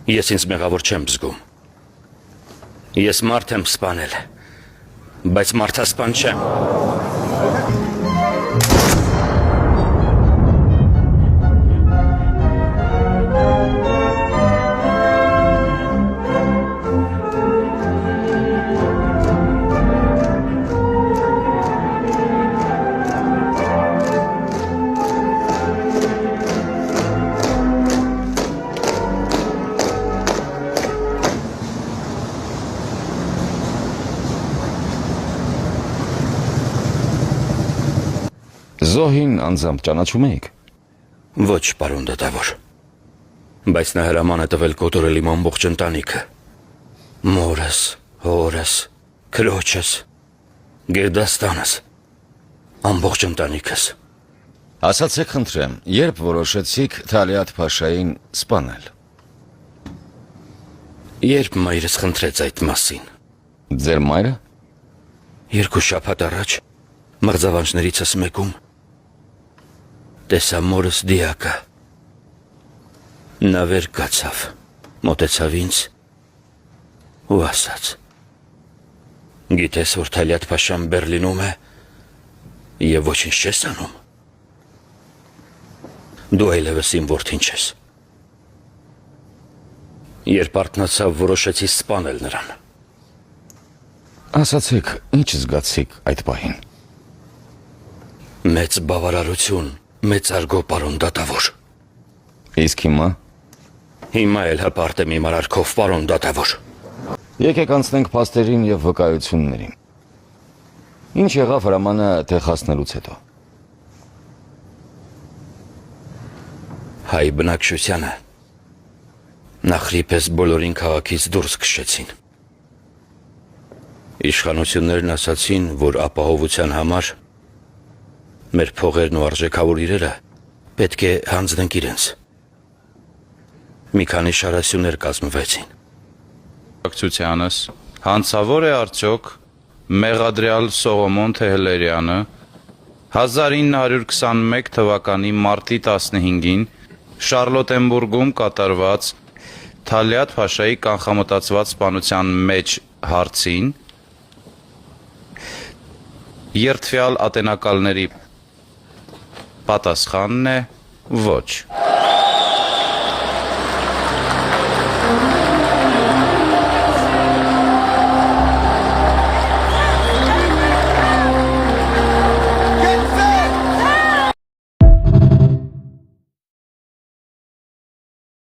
Ես ինձ մեղավոր չեմ զգում։ Ես մարդ եմ սպանել, բայց մարդասպան չեմ։ Զոհին անձամբ ճանաչում եք։ Ոչ, պարոն դատավոր, բայց նա հրաման է տվել կոտորել իմ ամբողջ ընտանիքը։ Մորս, հորս, քրոջս, գերդաստանս, ամբողջ ընտանիքս։ Ասացեք խնդրեմ, երբ որոշեցիք Թալիաթ Փաշային սպանել։ Երբ մայրս խնդրեց այդ մասին։ Ձեր մայրը։ 2 շաբաթ առաջ մղձավանջներիցս մեկում տեսա մորս դիակը։ Նա վեր կացավ, մոտեցավ ինձ ու ասաց. Գիտես, որ Թալիաթ Փաշան Բերլինում է և ոչինչ չես անում։ Դու այլևս իմ որդին չես։ Երբ արթնացավ, որոշեցի սպանել նրան։ Ասացեք, ինչ զգացիք այդ պահին։ Մեծ բավարարություն, մեծ արգո, պարոն դատավոր։ Իսկ հիմա։ Հիմա էլ հպարտ եմ իմ արարքով, պարոն դատավոր։ Եկեք անցնենք փաստերին և վկայություններին։ Ինչ եղավ հրամանը տեղացնելուց հետո։ Հայ բնակչությանը նախրիպես բոլորին քաղաքից դուրս քշեցին։ Իշխանություններն ասացին, որ ապահովության համար մեր փողերն ու արժեքավոր իրերը պետք է հանձնենք իրենց։ Մի քանի շարասյուներ կազմվեցին։ Ակցությանս հանցավոր է արդյոք մեղադրյալ Սողոմոն Թեհլերյանը 1921 թվականի մարտի 15-ին Շարլոտենբուրգում կատարված Թալիաթ Փաշայի կանխամտածված սպանության մեջ հարցին երդվյալ ատենակալների պատասխանն է ոչ։